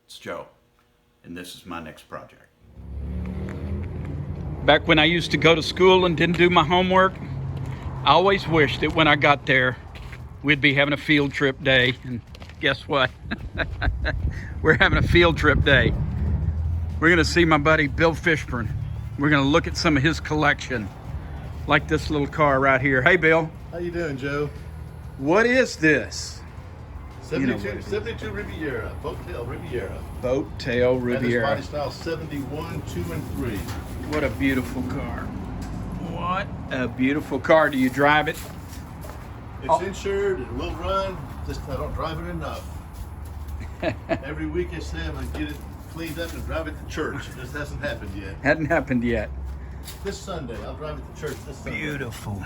It's Joe, and this is my next project. Back when I used to go to school and didn't do my homework, I always wished that when I got there, we'd be having a field trip day. And guess what? We're having a field trip day. We're gonna see my buddy Bill Fishburne. We're gonna look at some of his collection, like this little car right here. Hey, Bill. How you doing, Joe? What is this? 72 Riviera, Boattail Riviera. Boattail Riviera. Body style 71, 2, and 3. What a beautiful car. What a beautiful car. Do you drive it? It's insured, it will run, just I don't drive it enough. Every week I say I'm going to get it cleaned up and drive it to church. It just hasn't happened yet. Hadn't happened yet. This Sunday, I'll drive it to church this Sunday. Beautiful.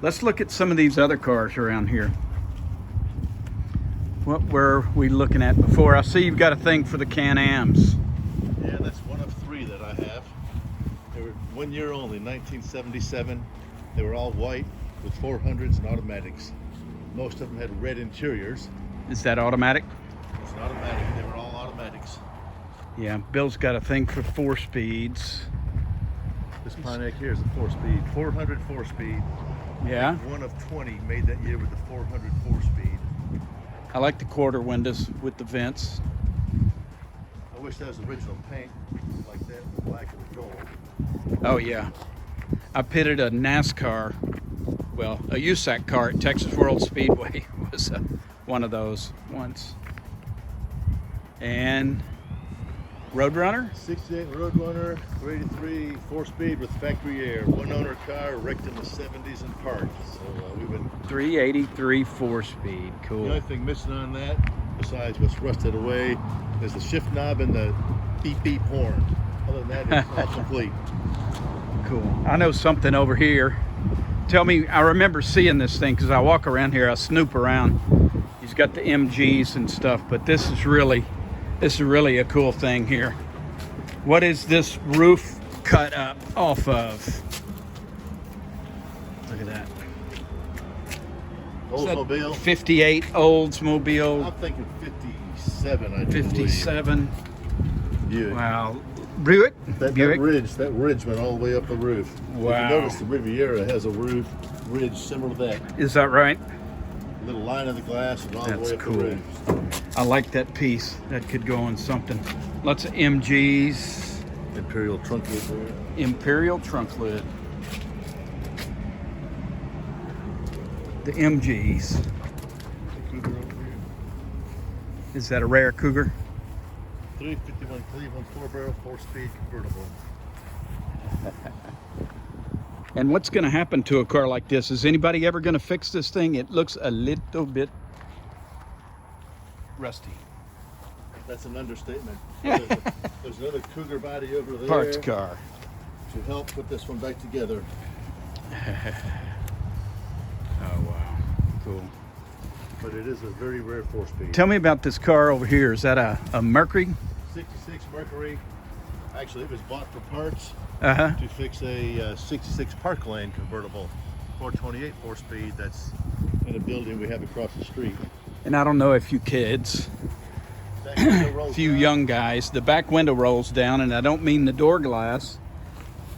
Let's look at some of these other cars around here. What were we looking at before? I see you've got a thing for the Can-Ams. Yeah, that's one of 3 that I have. They were 1 year only, 1977. They were all white with 400s and automatics. Most of them had red interiors. Is that automatic? It's an automatic. They were all automatics. Yeah, Bill's got a thing for 4-speeds. This Pontiac here is a 4-speed, 400 4-speed. Yeah, One of 20 made that year with the 400 4-speed. I like the quarter windows with the vents. I wish that was original paint like that, the black and the gold. Oh yeah. I pitted a NASCAR, well, a USAC car at Texas World Speedway. Was one of those once. And Roadrunner? 68 Roadrunner, 383 4-speed with factory air. One owner car, wrecked in the 70s and parked. So we've been. 383 4-speed. The Cool. only thing missing on that, besides what's rusted away, is the shift knob and the beep beep horn. Other than that, it's all complete. Cool. I know something over here. Tell me, I remember seeing this thing because I walk around here, I snoop around. He's got the MGs and stuff, but this is really a cool thing here. What is this roof cut up off of? Look at that. Oldsmobile. 58 Oldsmobile. I'm thinking 57, I do 57. believe. Yeah. Wow. Buick? That Buick? ridge went all the way up the roof. Wow. If you notice, the Riviera has a ridge similar to that. Is that right? Little line of the glass and all That's the way up cool. the roof. I like that piece. That could go on something. Lots of MGs. Imperial trunk lid there. Imperial trunk lid. The MGs. Cougar over here. Is that a rare Cougar? 351 Cleveland 4-barrel 4-speed convertible. And what's going to happen to a car like this? Is anybody ever going to fix this thing? It looks a little bit rusty. That's an understatement. There's another Cougar body over there Parts car. to help put this one back together. Oh, wow. Cool. But it is a very rare 4-speed. Tell me about this car over here. Is that a Mercury? 66 Mercury. Actually, it was bought for parts Uh-huh. to fix a 66 Park Lane convertible 428 4-speed that's in a building we have across the street. And I don't know if you kids, Back window rolls few down. young guys, the back window rolls down, and I don't mean the door glass.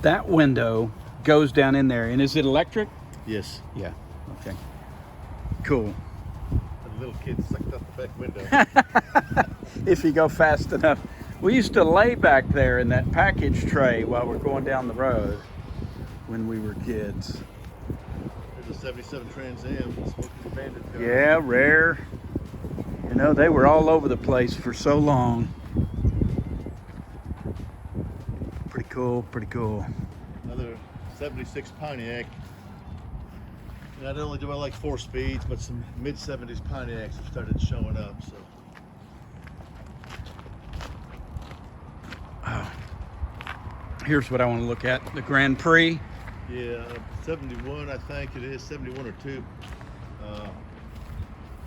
That window goes down in there. And is it electric? Yes. Yeah. Okay. Cool. The little kid sucked up the back window. If you go fast enough. We used to lay back there in that package tray while we're going down the road when we were kids. There's a 77 Trans Am, Smokey the Bandit car. Yeah, rare. You know, they were all over the place for so long. Pretty cool, pretty cool. Another 76 Pontiac. Not only do I like 4-speeds, but some mid-70s Pontiacs have started showing up. So Here's what I want to look at. The Grand Prix. yeah, 71, I think it is 71 or 2.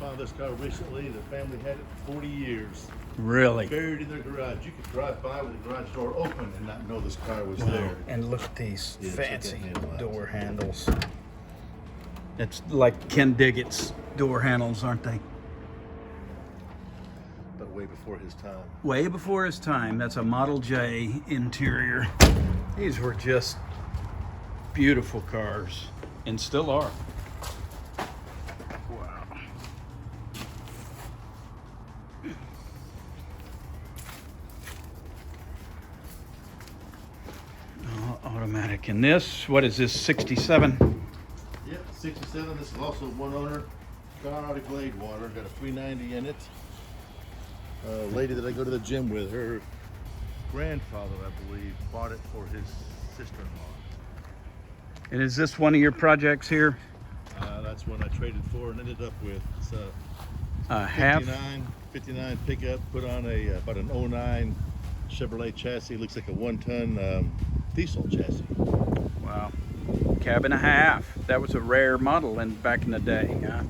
Found this car recently. The family had it for 40 years. Really? Buried in their garage. You could drive by with the garage door open and not know this car was there. And look at these Yeah, check that fancy handle out. door handles. It's like Ken Diggett's door handles, aren't they? But way before his time. Way before his time. That's a Model J interior. These were just beautiful cars, and still are. Wow. Automatic. And this, what is this, 67? Yep, 67. This is also one owner. Car out of Gladewater. Got a 390 in it. A lady that I go to the gym with, her grandfather, I believe, bought it for his sister-in-law. And is this one of your projects here? That's one I traded for and ended up with. It's a Half? 59 pickup, put on about an 09 Chevrolet chassis. Looks like a 1-ton diesel chassis. Wow. Cab and a half. That was a rare model back in the day. Huh?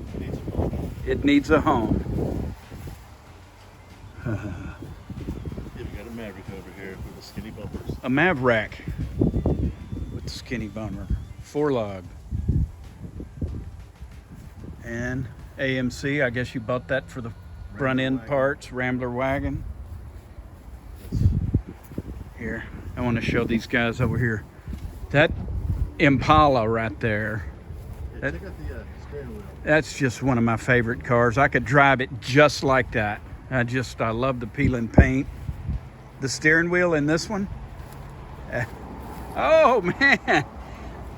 It needs a home. Yeah, we got a Maverick over here with the skinny bumpers. A Maverick with the skinny bumper. 4-log. And AMC, I guess you bought that for the front end parts. Rambler wagon. Here, I want to show these guys over here. That Impala right there. Yeah, check out the steering wheel. That's just one of my favorite cars. I could drive it just like that. I love the peeling paint. The steering wheel in this one. Oh man.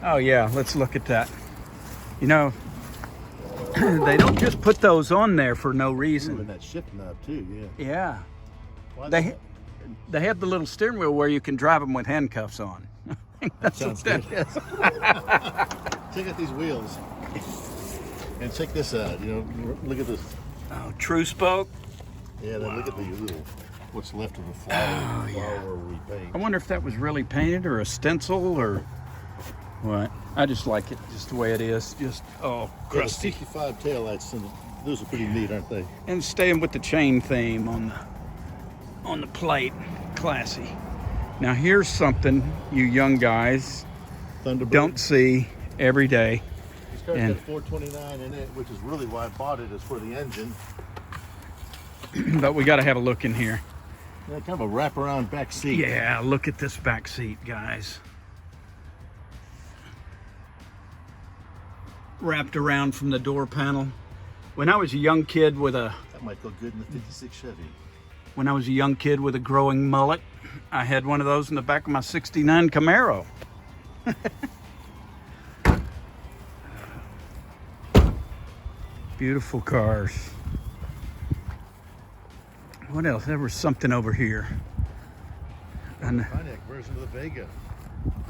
Oh yeah, let's look at that. You know, they don't just put those on there for no Ooh, and reason. that shift knob too, yeah. Yeah. Why They have the little steering wheel where you can drive them with handcuffs on. That's sounds what good. that is. Check out these wheels. And check this out, you know, look at this. Oh, true spoke. Yeah, then look at the little, what's left of the flower, flower repaint. I wonder if that was really painted or a stencil or what. I just like it just the way it is. Just, oh, Yeah, the crusty. 65 taillights, and those are pretty neat, aren't they? And staying with the chain theme on the plate. Classy. Now here's something you young guys Thunderbird. don't see every day. This car's and- got 429 in it, which is really why I bought it, is for the engine. But we got to have a look in here. Yeah, kind of a wraparound back seat. Yeah, look at this back seat, guys. Wrapped around from the door panel. When I was a young kid with a That might go good in the 56 Chevy. growing mullet, I had one of those in the back of my 69 Camaro. Beautiful cars. What else? There was something over here. An Pontiac version of the Vega.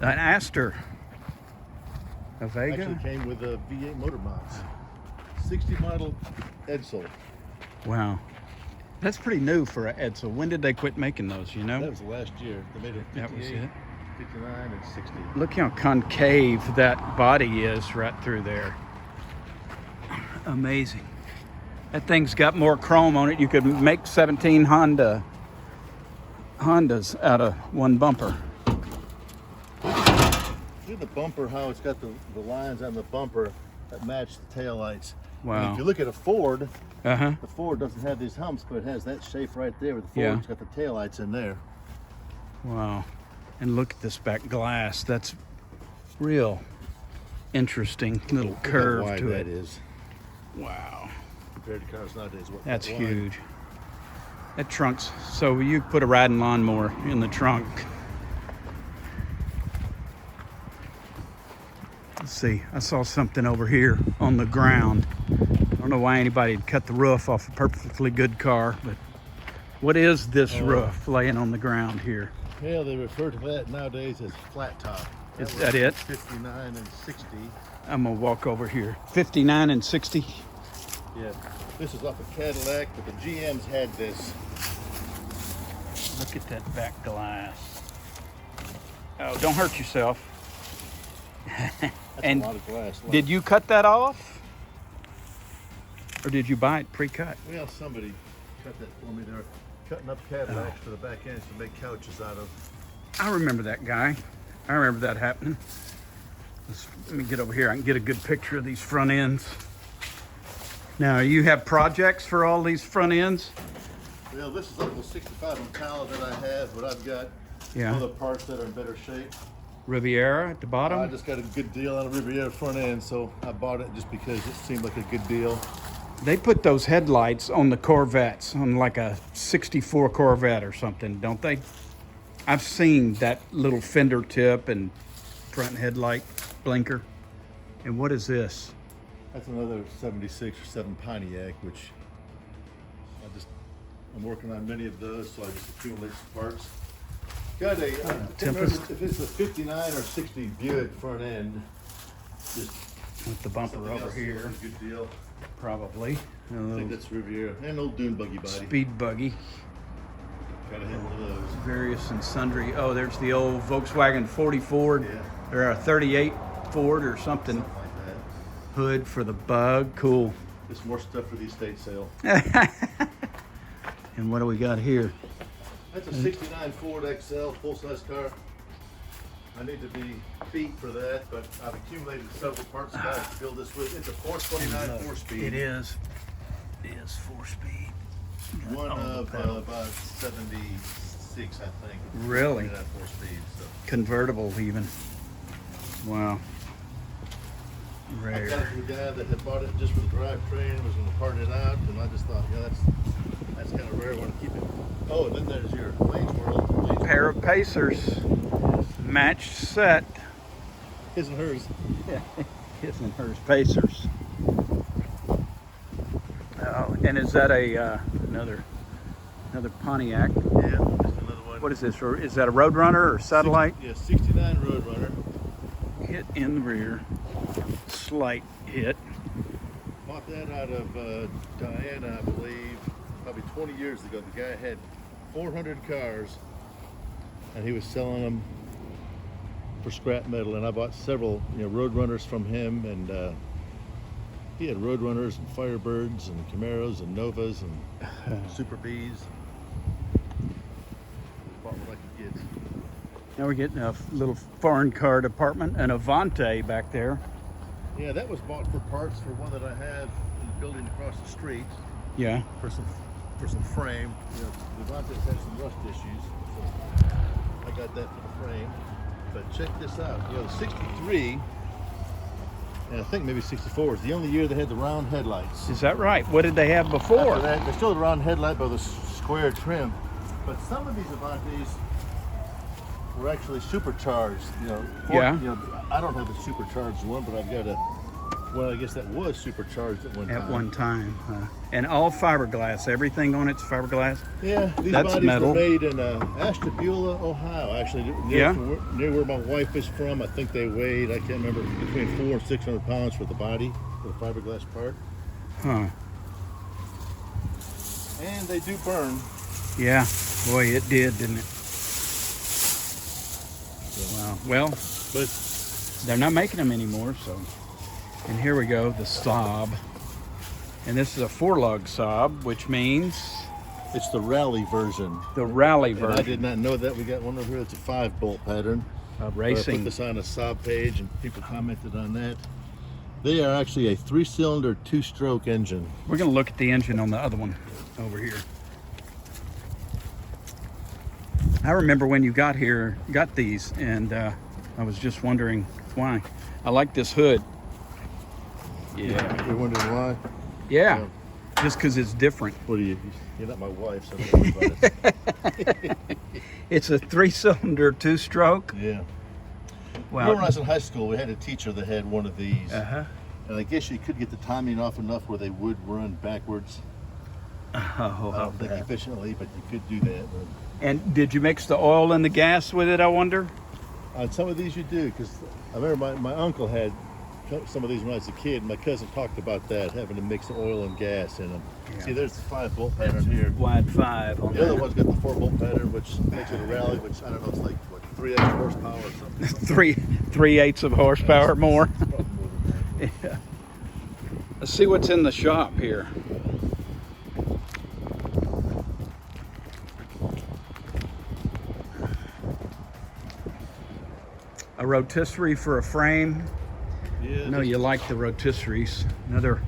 Aster. A Vega? Actually came with a V8 motor mounts. 60 model Edsel. Wow. That's pretty new for an Edsel. When did they quit making those, you know? That was last year. They made it in That was 58, it. 59, and 60. Look how concave that body is right through there. Amazing. That thing's got more chrome on it. You could make 17 Hondas out of one bumper. See the bumper, how it's got the lines on the bumper that match the taillights. Wow. And if you look at a Ford, Uh-huh. the Ford doesn't have these humps, but it has that shape right there with the Yeah. Ford's got the taillights in there. Wow. And look at this back glass. That's real interesting little Look how curve wide to that it. is Wow. compared to cars nowadays. That's wide. huge. That trunk's, so you put a riding lawnmower in the trunk. Let's see, I saw something over here on the ground. I don't know why anybody'd cut the roof off a perfectly good car, but what is this roof laying on the ground here? Yeah, they refer to that nowadays as flat top. Is was that it? 59 and 60. I'm gonna walk over here. 59 and 60. Yeah, this is off a Cadillac, but the GMs had this. Look at that back glass. Oh, don't hurt yourself. That's And a lot of glass. did you cut that off? Or did you buy it pre-cut? Well, somebody cut that for me. They're cutting up Cadillacs for the back ends to make couches out of. I remember that guy. I remember that happening. Let me get over here. I can get a good picture of these front ends. Now, you have projects for all these front ends? Well, this is Uncle 65 Impala that I have, but I've got Yeah. other parts that are in better shape. Riviera at the I bottom. just got a good deal on a Riviera front end, so I bought it just because it seemed like a good deal. They put those headlights on the Corvettes, on like a 64 Corvette or something, don't they? I've seen that little fender tip and front headlight blinker. And what is this? That's another 76 or 7 Pontiac, which I'm working on many of those, so I just accumulate some parts. Got a, I can't remember Tempest. if it's a 59 or 60 Buick front end. Just With the bumper something over else, here, Good deal. probably. A I think little that's Riviera. And old dune buggy body. speed buggy. Gotta have one of those. Various and sundry. Oh, there's the old Volkswagen 40 Ford. Yeah. Or a 38 Ford or something. Something like that. Hood for the bug. Cool. Just more stuff for the estate sale. And what do we got here? That's a 69 Ford XL full-size car. I need to be beat for that, but I've accumulated several parts guys to build this with. It's a 429 4-speed. It is. It is 4-speed. One all the of pedals. about 76, I think. Really? 4-speed. So Convertible even. Wow. I got it Rare. from a guy that had bought it just for the drivetrain, was going to part it out, and I just thought, yeah, that's kind of rare. I want to keep it. Oh, and then there's your Lane's World. Pair of Pacers. Matched set. His and hers. His and hers Pacers. Oh, and is that a another Pontiac? Yeah, just another one. What is this? Or is that a Roadrunner or satellite? Yeah, 69 Roadrunner. Hit in the rear. Slight hit. Bought that out of Diana, I believe, probably 20 years ago. The guy had 400 cars, and he was selling them for scrap metal. And I bought several, Roadrunners from him, and he had Roadrunners and Firebirds and Camaros and Novas and Super Bs. Bought what I could get. Now we're getting a little foreign car department, an Avante back there. Yeah, that was bought for parts for one that I have in the building across the street. Yeah. For some frame. The Avante's had some rust issues, so I got that for the frame. But check this out. The 63, and I think maybe 64 is the only year they had the round headlights. Is that right? What did they have before? After that, they still had the round headlight by the square trim. But some of these Avantes were actually supercharged. Yeah. I don't have a supercharged one, but I've got a. Well, I guess that was supercharged at one time. At one time. And all fiberglass. Everything on it's fiberglass. Yeah, these That's bodies metal. were made in Ashtabula, Ohio. Actually, near where my wife is from. I think they weighed, I can't remember, between 400 and 600 pounds for the body, for the fiberglass part. Huh. And they do burn. Yeah. Boy, it did, didn't it? Wow. Well, But they're not making them anymore, so. And here we go, the Saab. And this is a 4-lug Saab, which means it's the rally version. the rally And I version did not know that. We got one over here that's a 5-bolt pattern. of I racing. put this on a Saab page, and people commented on that. They are actually a 3-cylinder, 2-stroke engine. We're going to look at the engine on the other one over here. I remember when you got these, and I was just wondering why. I like this hood. Yeah. You're wondering why? Yeah. Just because it's different. What are you? You're not my wife, so don't worry about it. It's a 3-cylinder, 2-stroke. Yeah. Wow. Remember when I was in high school, we had a teacher that had one of these. Uh-huh. And I guess you could get the timing off enough where they would run backwards. Oh, I how don't think bad. efficiently, but you could do that. And did you mix the oil and the gas with it, I wonder? On some of these you do, because I remember my uncle had some of these when I was a kid. My cousin talked about that, having to mix oil and gas in them. Yeah. See, there's the 5-bolt pattern here. Wide 5 on The other that. one's got the 4-bolt pattern, which makes it a rally, which I don't know, it's like, what, 3 extra horsepower or something? 3/8 of horsepower more. Probably more than that. Yeah. Let's see what's in the shop here. A rotisserie for a frame. Yeah, I know you like the rotisseries. Another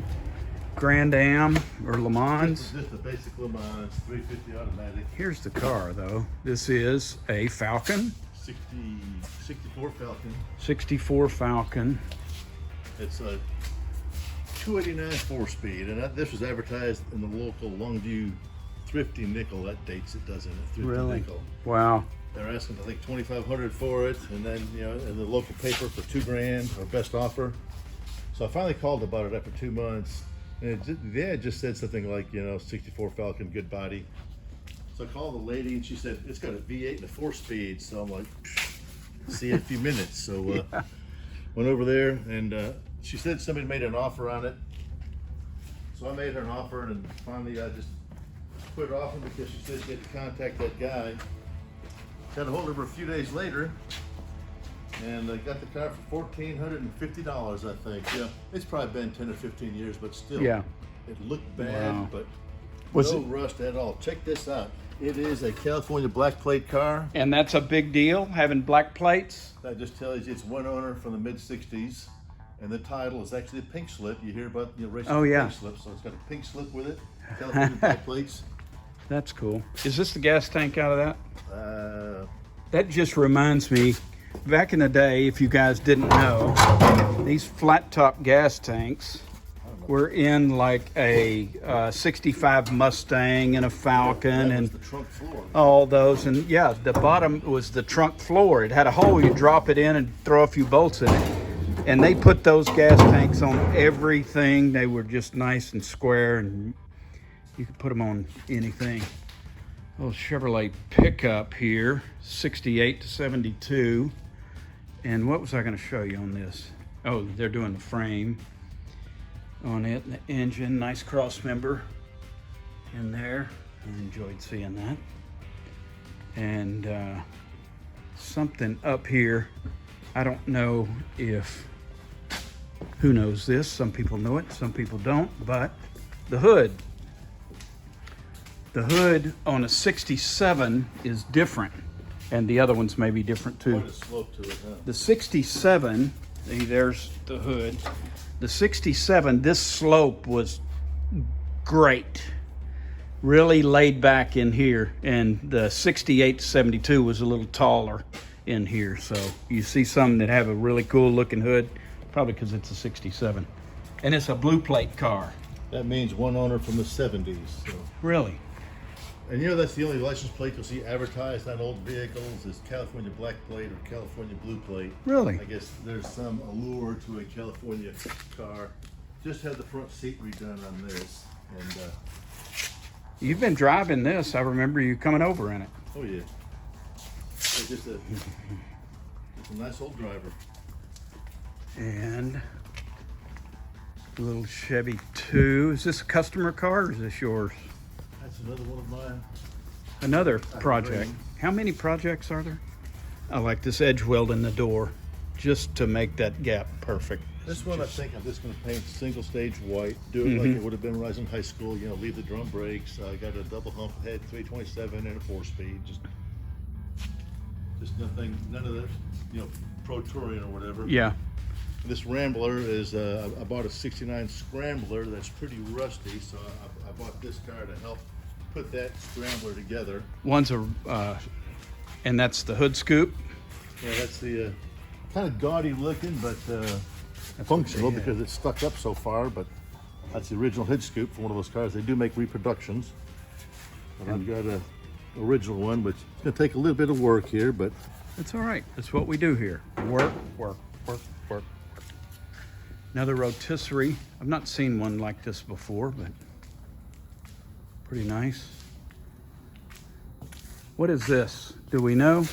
Grand Am or Le This Mans. is just a basic Le Mans 350 automatic, Here's the car though. This is a Falcon, 64 Falcon. 64 Falcon. It's a 289 4-speed, and this was advertised in the local Longview Thrifty Nickel. That dates it, doesn't it? Thrifty Really? Nickel. Wow. They're asking, I think, $2,500 for it, and then in the local paper for $2,000 or best offer. So I finally called about it after 2 months, and they had just said something like, 64 Falcon, good body. So I called the lady, and she said it's got a V8 and a 4-speed. So I'm like, see you in a few minutes. So went over there, and she said somebody made an offer on it. So I made her an offer, and finally I just put it off her because she said she had to contact that guy. Got a hold of her a few days later, and I got the car for $1,450, I think. Yeah, it's probably been 10 or 15 years, but still, Yeah. it looked bad, Wow. but Was no it- rust at all. Check this out. It is a California black plate car. And that's a big deal, having black plates. That just tells you it's one owner from the mid '60s, and the title is actually a pink slip. You hear about racing Oh, yeah. pink slips, so it's got a pink slip with it. California black plates. That's cool. Is this the gas tank out of that? Uh, That just reminds me, back in the day, if you guys didn't know, these flat top gas tanks were in like a 65 Mustang and a Falcon that was and the trunk floor. all those. And yeah, the bottom was the trunk floor. It had a hole, you drop it in and throw a few bolts in it. And they put those gas tanks on everything. They were just nice and square, and you could put them on anything. Little Chevrolet pickup here, 68 to 72. And what was I going to show you on this? Oh, they're doing the frame on it, the engine, nice cross member in there. I enjoyed seeing that. And something up here, I don't know if, who knows this? Some people know it, some people don't, but the hood. The hood on a 67 is different, and the other ones may be different too. Quite a slope to it, huh? The 67, see, there's the hood. The 67, this slope was great. Really laid back in here, and the 68 to 72 was a little taller in here. So you see some that have a really cool looking hood, probably because it's a 67. And it's a blue plate car. That means one owner from the 70s. So. Really? And that's the only license plate you'll see advertised on old vehicles is California black plate or California blue plate. Really? I guess there's some allure to a California car. Just had the front seat redone on this, and You've been driving this. I remember you coming over in it. oh yeah, it's just a nice old driver. And a little Chevy 2. Is this a customer car or is this yours? That's another one of mine. Another project. How many projects are there? I like this edge weld in the door just to make that gap perfect. This one I think I'm just going to paint single stage white, do it like it would have been when I was in high school, leave the drum brakes. I got a double hump head, 327 and a 4-speed, just nothing, none of the, pro touring or whatever. Yeah. This Rambler is, I bought a 69 Scrambler that's pretty rusty, so I bought this car to help put that Scrambler together. One's a, and that's the hood scoop. Yeah, that's the kind of gaudy looking, but functional because it's stuck up so far, but that's the original hood scoop for one of those cars. They do make reproductions. And I've got a original one, which it's going to take a little bit of work here, but It's all right. That's what we do here. Work, work, work, work. Another rotisserie. I've not seen one like this before, but pretty nice. What is this? Do we know?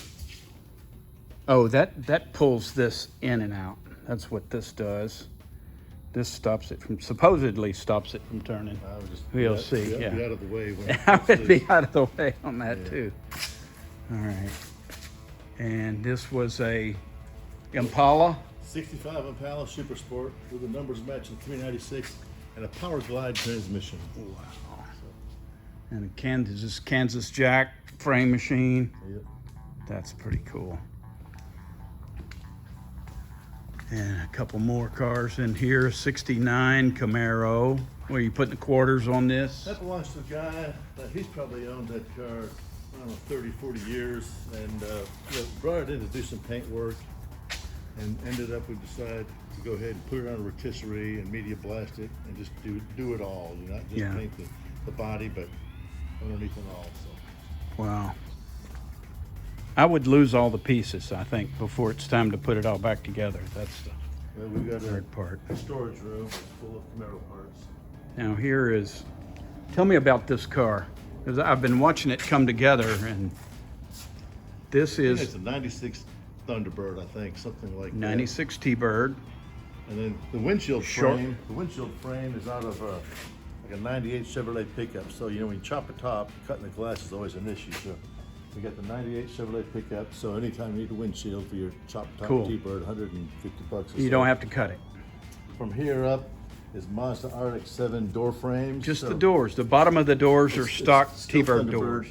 Oh, that pulls this in and out. That's what this does. This stops it from, supposedly stops it from turning. I would just We'll be see, yeah. out of the way. When I would be out of the way on that too. All right. And this was a Impala. 65 Impala Super Sport with the numbers matching 396 and a Power Glide transmission. Wow. And a Kansas Jack frame machine. Yep. That's pretty cool. And a couple more cars in here. 69 Camaro. Where you putting the quarters on this? That belongs to a guy that he's probably owned that car, I don't know, 30, 40 years, and brought it in to do some paint work, and ended up we decided to go ahead and put it on a rotisserie and media blast it and just do it all. You know, not just Yeah. paint the body, but underneath and all. So Wow. I would lose all the pieces, I think, before it's time to put it all back together. That's the we've got hard part. a storage room full of Camaro parts. Now here is, tell me about this car, because I've been watching it come together, and this It's is a 96 Thunderbird, I think, something like that. 96 T-Bird. And then the windshield Short. frame. The windshield frame is out of like a '98 Chevrolet pickup. So you know when you chop a top, cutting the glass is always an issue. So we got the '98 Chevrolet pickup. So anytime you need a windshield for your chop top Cool. T-Bird, $150. You don't have to cut it. From here up is Mazda RX-7 door frames. Just So the doors. The bottom of the doors are it's stock still T-Bird Thunderbird. doors.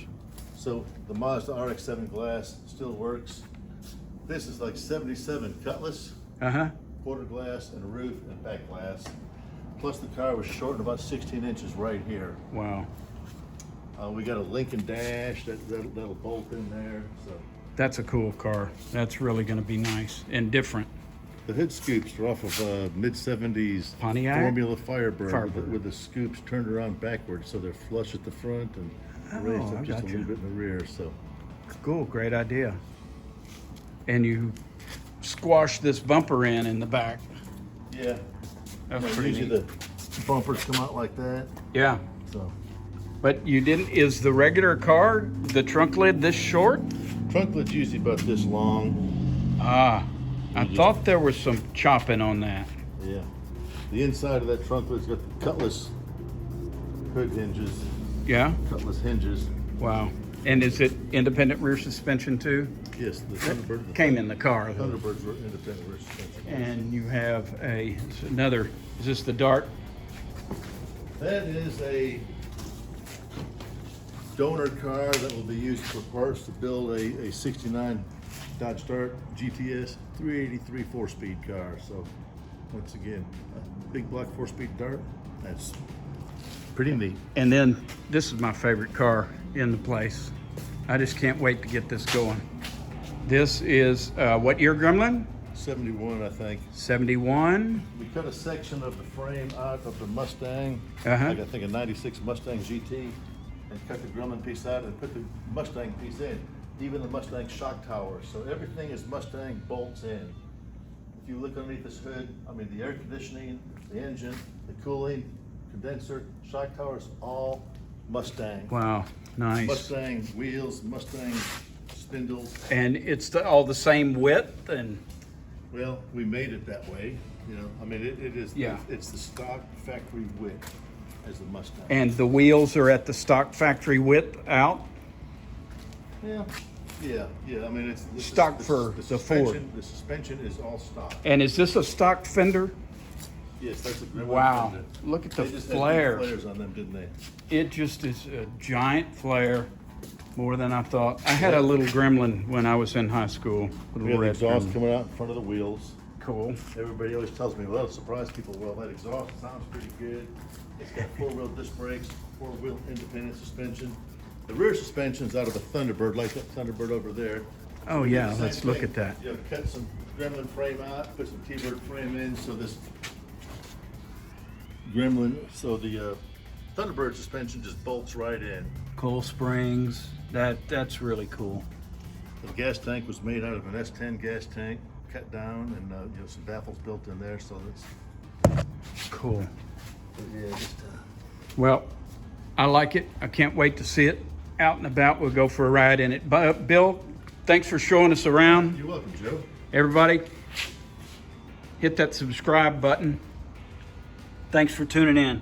So the Mazda RX-7 glass still works. This is like 77 Cutlass. Uh-huh. Quarter glass and a roof and back glass. Plus the car was shortened about 16 inches right here. Wow. We got a Lincoln dash that'll bolt in there. So That's a cool car. That's really going to be nice and different. the hood scoops are off of mid 70s Pontiac? Formula Firebird, Firebird. With the scoops turned around backwards, so they're flush at the front and raised Oh, I up just a gotcha. little bit in the rear. So Cool. Great idea. And you squash this bumper in the back. yeah, That's you know, pretty usually neat. the bumpers come out like that. Yeah. So But you didn't, is the regular car, the trunk lid this short? trunk lid's usually about this long. Ah, I thought there was some chopping on that. Yeah. The inside of that trunk lid's got the Cutlass hood hinges, Yeah? Cutlass hinges. Wow. And is it independent rear suspension too? Yes, the Thunderbird. Came in the car. though. Thunderbirds were independent rear suspension. And you have another, is this the Dart? That is a donor car that will be used for parts to build a 69 Dodge Dart GTS 383 4-speed car. So once again, a big block 4-speed Dart. That's pretty neat. And then this is my favorite car in the place. I just can't wait to get this going. This is, what year Gremlin? 71, I think. 71. We cut a section of the frame out of the Mustang, Uh-huh. like I think a 96 Mustang GT, and cut the Grumman piece out and put the Mustang piece in. Even the Mustang shock tower. So everything is Mustang bolts in. If you look underneath this hood, I mean the air conditioning, the engine, the cooling, condenser, shock towers, all Mustang. Wow, nice. Mustang wheels, Mustang spindles. And it's all the same width and, Well, we made it that way, you know. I mean, it is. Yeah. It's the stock factory width as the Mustang. and the wheels are at the stock factory width out? yeah. I mean, it's the Stock for the Ford. suspension. The suspension is all stock. And is this a stock fender? Yes, that's a Gremlin Wow, fender. look at the They just had big flares. flares on them, didn't they? It just is a giant flare, more than I thought. I had a little Gremlin when I was in high school. We Little have the red exhaust Gremlin. coming out in front of the wheels. Cool. Everybody always tells me, well, it surprised people. Well, that exhaust sounds pretty good. It's got four-wheel disc brakes, four-wheel independent suspension. The rear suspension's out of a Thunderbird, like that Thunderbird over there. Oh We did yeah, the same let's look thing. at that. You know, cut some Gremlin frame out, put some T-Bird frame in, so this Gremlin, so the Thunderbird suspension just bolts right in. Coil springs, that's really cool. The gas tank was made out of an S10 gas tank, cut down, and you know, some baffles built in there, so that's Cool. yeah. Just, Well, I like it. I can't wait to see it out and about. We'll go for a ride in it. But Bill, thanks for showing us around. you're welcome, Joe. Everybody, hit that subscribe button. Thanks for tuning in.